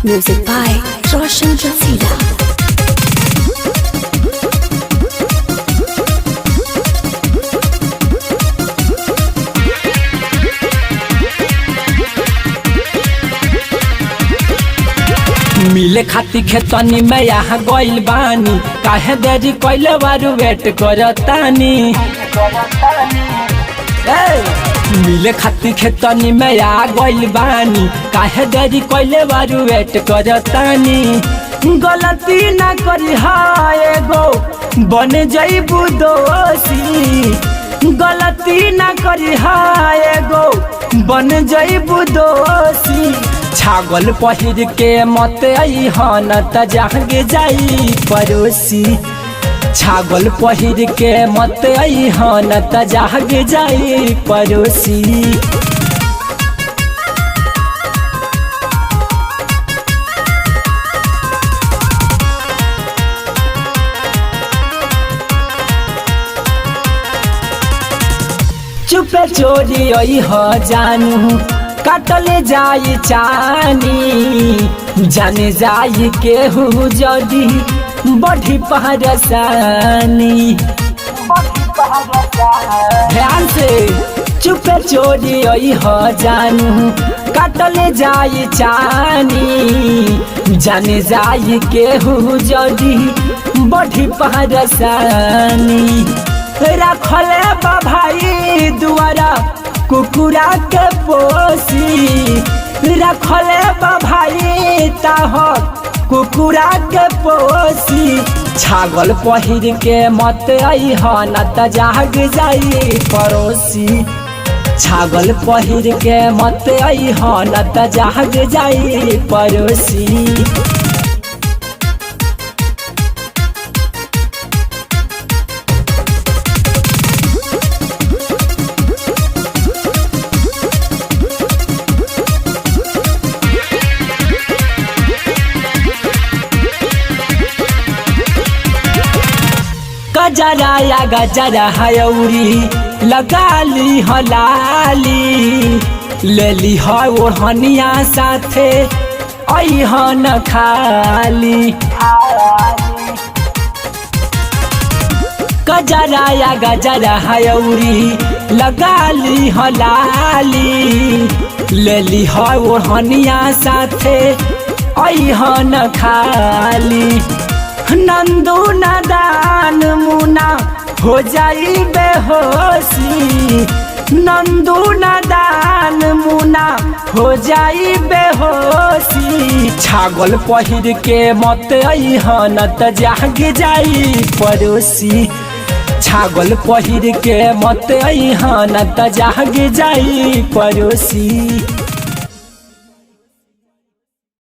Music by Roshan Rasila. मिले खाती खेतनी में यहाँ गइल बानी, काहे देरी कइले बारू वेट करतानी। मिले खाती खेतनी में यहाँ गइल बानी, काहे देरी कइले बारू वेट करतानी। गलती ना करी एगो बन जइबू दोषी, गलती ना करी एगो बन जइबू दोषी। छागल पहिर के मत अइहन त जागे जाई पड़ोसी, छागल पहिर के मत अइहन त जागे जाई पड़ोसी। चुपे चोरी अइह जानू काटले जाई चानी, जाने जाई केहू जदी बढ़ी पहरसानी। ध्यान से चुपे चोरी अइह जानू काटले जाई चानी, जाने जाई केहू जदी बढ़ी पहरसानी। रखले बा भाई दुआरा कुकुरा के पोसी, रखले बा भाई ताहर कुकुरा के पोसी। छागल पहिर के मत अइहन त जाग जाई पड़ोसी, छागल पहिर के मत अइहन त जाग जाई पड़ोसी। गजरा या गजरा हयौरी लगाली हलाली, लेली है ओढ़निया साथे अइहन खाली। गजरा या गजरा हयौरी लगाली हलाली, लेली है ओढ़निया साथे अइहन खाली। नंदू नादान मुना हो जाई बेहोशी, नंदू नादान मुना हो जाई बेहोशी। छागल पहिर के मत अइहन त जाग जाई पड़ोसी, छागल पहिर के मत अइहन त जाग जाई पड़ोसी।